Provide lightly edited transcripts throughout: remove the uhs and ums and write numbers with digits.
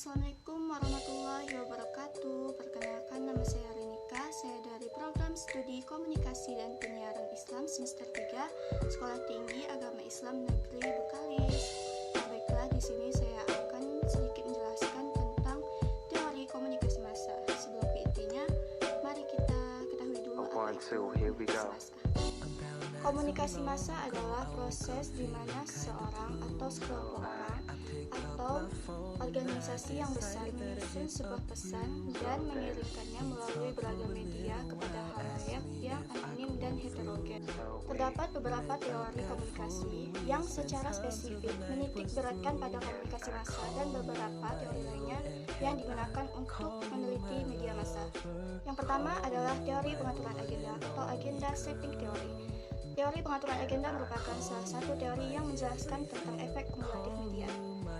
Assalamualaikum warahmatullahi wabarakatuh. Perkenalkan, nama saya Renika. Saya dari program studi Komunikasi dan Penyiaran Islam semester 3 Sekolah Tinggi Agama Islam Negeri Bekalis. Baiklah, di sini saya akan sedikit menjelaskan tentang teori komunikasi massa. Sebelum ke intinya, mari kita ketahui dulu apa itu komunikasi massa. Komunikasi massa adalah proses di mana seseorang atau sekelompok orang atau organisasi yang besar menyusun sebuah pesan dan mengirimkannya melalui beragam media kepada khalayak yang anonim dan heterogen. Terdapat beberapa teori komunikasi yang secara spesifik menitik beratkan pada komunikasi massa dan beberapa teori lainnya yang digunakan untuk meneliti media massa. Yang pertama adalah teori pengaturan agenda atau agenda setting theory. Teori pengaturan agenda merupakan salah satu teori yang menjelaskan tentang efek kumulatif media.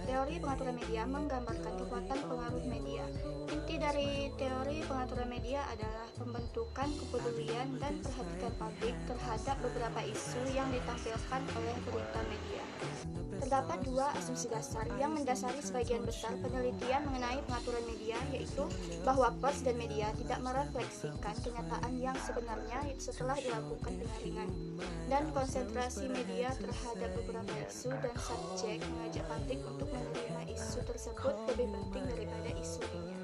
Teori pengaturan media menggambarkan kekuatan pengaruh media. Inti dari teori pengaturan media adalah pembentukan kepedulian dan perhatian publik terhadap beberapa isu yang ditampilkan oleh berita media. Terdapat dua asumsi dasar yang mendasari sebagian besar penelitian mengenai pengaturan media, yaitu bahwa pers dan media tidak merefleksikan kenyataan yang sebenarnya setelah dilakukan penyaringan, dan konsentrasi media terhadap beberapa isu dan subjek mengajak publik untuk menerima isu tersebut lebih penting daripada isu lainnya.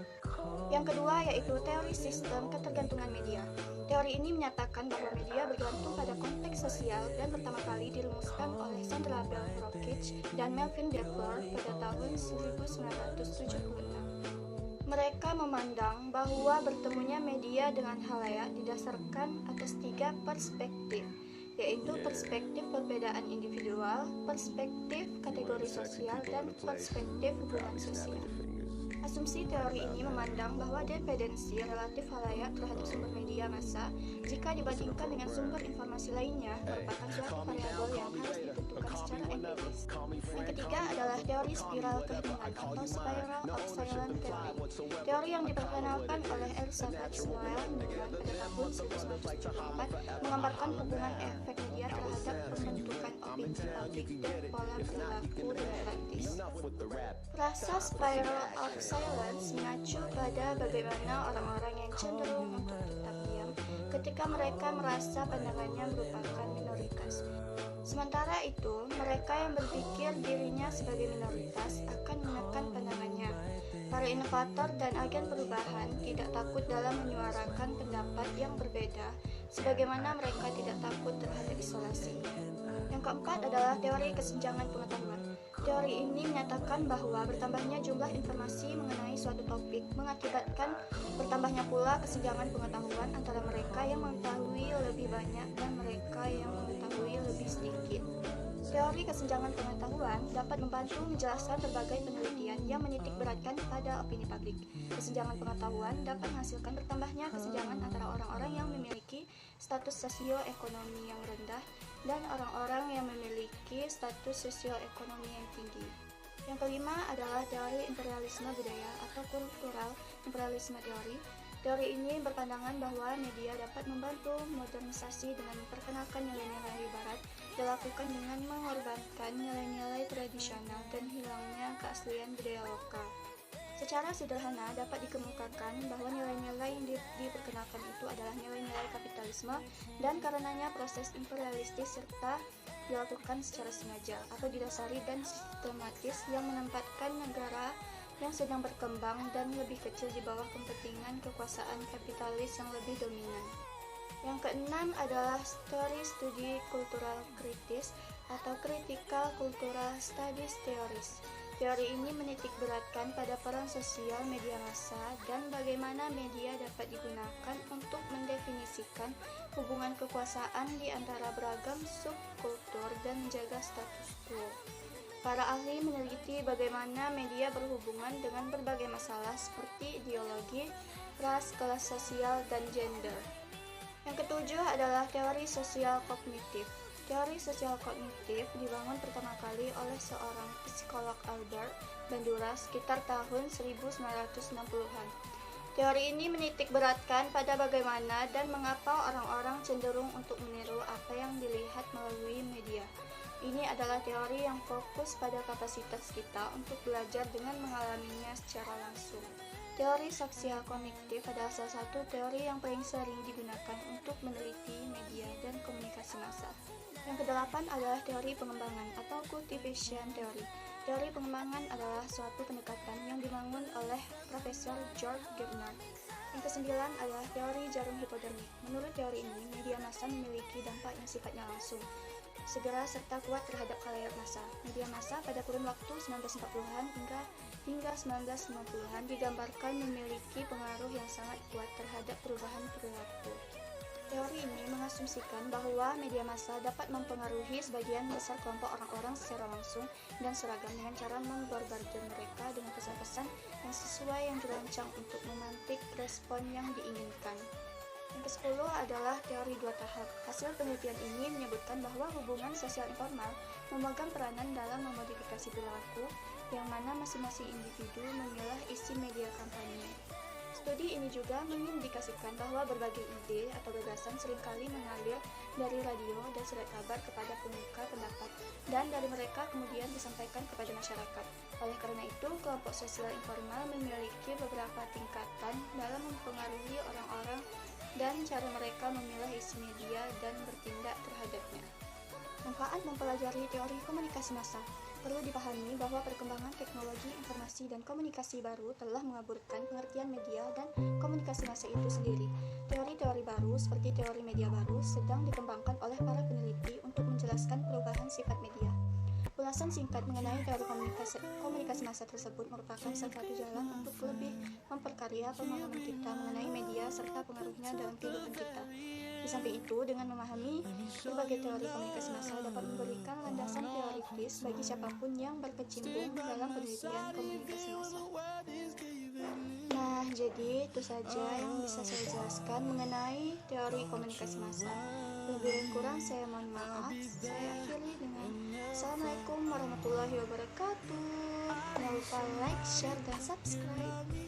Yang kedua yaitu teori sistem ketergantungan media. Teori ini menyatakan bahwa media bergantung pada konteks sosial dan pertama kali dirumuskan oleh Sandra Bell Rockich dan Melvin Dever pada tahun 1976. Mereka memandang bahwa bertemunya media dengan khalayak didasarkan atas tiga perspektif, yaitu perspektif perbedaan individual, perspektif kategori sosial, dan perspektif hubungan sosial. Asumsi teori ini memandang bahwa dependensi relatif khalayak terhadap sumber media massa jika dibandingkan dengan sumber informasi lainnya merupakan suatu variabel yang harus ditentukan secara empiris. Yang ketiga adalah teori spiral keheningan atau spiral of silence theory. Teori yang diperkenalkan oleh Elizabeth Noel Newman pada tahun 1974 menggambarkan hubungan efek media terhadap pembentukan opini publik dan pola perilaku demokratis. Rasa spiral of silence mengacu pada bagaimana orang-orang yang cenderung untuk tetap diam ketika mereka merasa pandangannya merupakan minoritas. Sementara itu, mereka yang berpikir dirinya sebagai minoritas akan menekan pandangannya. Para inovator dan agen perubahan tidak takut dalam menyuarakan pendapat yang berbeda, sebagaimana mereka tidak takut terhadap isolasi. Yang keempat adalah teori kesenjangan pengetahuan. Teori ini menyatakan bahwa bertambahnya jumlah informasi mengenai suatu topik mengakibatkan bertambahnya pula kesenjangan pengetahuan antara mereka yang mengetahui lebih banyak dan mereka yang mengetahui lebih sedikit. Teori kesenjangan pengetahuan dapat membantu menjelaskan berbagai penelitian yang menitik beratkan pada opini publik. Kesenjangan pengetahuan dapat menghasilkan bertambahnya kesenjangan antara orang-orang yang memiliki status sosioekonomi yang rendah dan orang-orang yang memiliki status sosioekonomi yang tinggi. Yang kelima adalah teori imperialisme budaya atau kultural imperialisme teori. Teori ini berpandangan bahwa media dapat membantu modernisasi dengan memperkenalkan nilai-nilai Barat dilakukan dengan mengorbankan nilai-nilai tradisional dan hilangnya keaslian budaya lokal. Secara sederhana dapat dikemukakan bahwa nilai-nilai yang diperkenalkan itu adalah nilai-nilai kapitalisme dan karenanya proses imperialistis serta dilakukan secara sengaja atau didasari dan sistematis yang menempatkan negara yang sedang berkembang dan lebih kecil di bawah kepentingan kekuasaan kapitalis yang lebih dominan. Yang keenam adalah teori studi kultural kritis atau critical cultural studies theories. Teori ini menitik beratkan pada peran sosial media massa dan bagaimana media dapat digunakan untuk mendefinisikan hubungan kekuasaan di antara beragam subkultur dan menjaga status quo. Para ahli meneliti bagaimana media berhubungan dengan berbagai masalah seperti ideologi, ras, kelas sosial, dan gender. Yang ketujuh adalah teori sosial kognitif. Teori sosial kognitif dibangun pertama kali oleh seorang psikolog Albert Bandura sekitar tahun 1960-an. Teori ini menitik beratkan pada bagaimana dan mengapa orang-orang cenderung untuk meniru apa yang dilihat melalui media. Ini adalah teori yang fokus pada kapasitas kita untuk belajar dengan mengalaminya secara langsung. Teori sosial kognitif adalah salah satu teori yang paling sering digunakan untuk meneliti media dan komunikasi massa. Yang kedelapan adalah teori pengembangan atau cultivation theory. Teori pengembangan adalah suatu pendekatan yang dibangun oleh Profesor George Gardner. Yang kesembilan adalah teori jarum hipodermik. Menurut teori ini, media massa memiliki dampak yang sifatnya langsung, segera serta kuat terhadap khalayak massa. Media massa pada kurun waktu 1940-an hingga 1950-an digambarkan memiliki pengaruh yang sangat kuat terhadap perubahan perilaku. Teori ini mengasumsikan bahwa media massa dapat mempengaruhi sebagian besar kelompok orang-orang secara langsung dan seragam dengan cara memborbardir mereka dengan pesan-pesan yang sesuai yang dirancang untuk memantik respon yang diinginkan. Yang ke-10 adalah teori dua tahap. Hasil penelitian ini menyebutkan bahwa hubungan sosial informal memegang peranan dalam memodifikasi perilaku, yang mana masing-masing individu memilah isi media kampanye. Studi ini juga mengindikasikan bahwa berbagai ide atau gagasan seringkali mengalir dari radio dan surat kabar kepada pemuka pendapat, dan dari mereka kemudian disampaikan kepada masyarakat. Oleh karena itu, kelompok sosial informal memiliki beberapa tingkatan dalam mempengaruhi orang-orang dan cara mereka memilah isi media dan bertindak terhadapnya. Manfaat mempelajari teori komunikasi massa. Perlu dipahami bahwa perkembangan teknologi informasi dan komunikasi baru telah mengaburkan pengertian media dan komunikasi massa itu sendiri. Teori-teori baru seperti teori media baru sedang dikembangkan oleh para peneliti untuk menjelaskan perubahan sifat media. Ulasan singkat mengenai teori komunikasi massa tersebut merupakan salah satu jalan untuk lebih memperkaya pemahaman kita mengenai media serta pengaruhnya dalam kehidupan kita. Di samping itu, dengan memahami berbagai teori komunikasi massa dapat memberikan landasan teoritis bagi siapapun yang berkecimpung dalam penelitian komunikasi massa. Nah, jadi itu saja yang bisa saya jelaskan mengenai teori komunikasi massa. Lebih dan kurang saya mohon maaf. Saya akhiri dengan Assalamualaikum warahmatullahi wabarakatuh. Jangan lupa like, share, dan subscribe.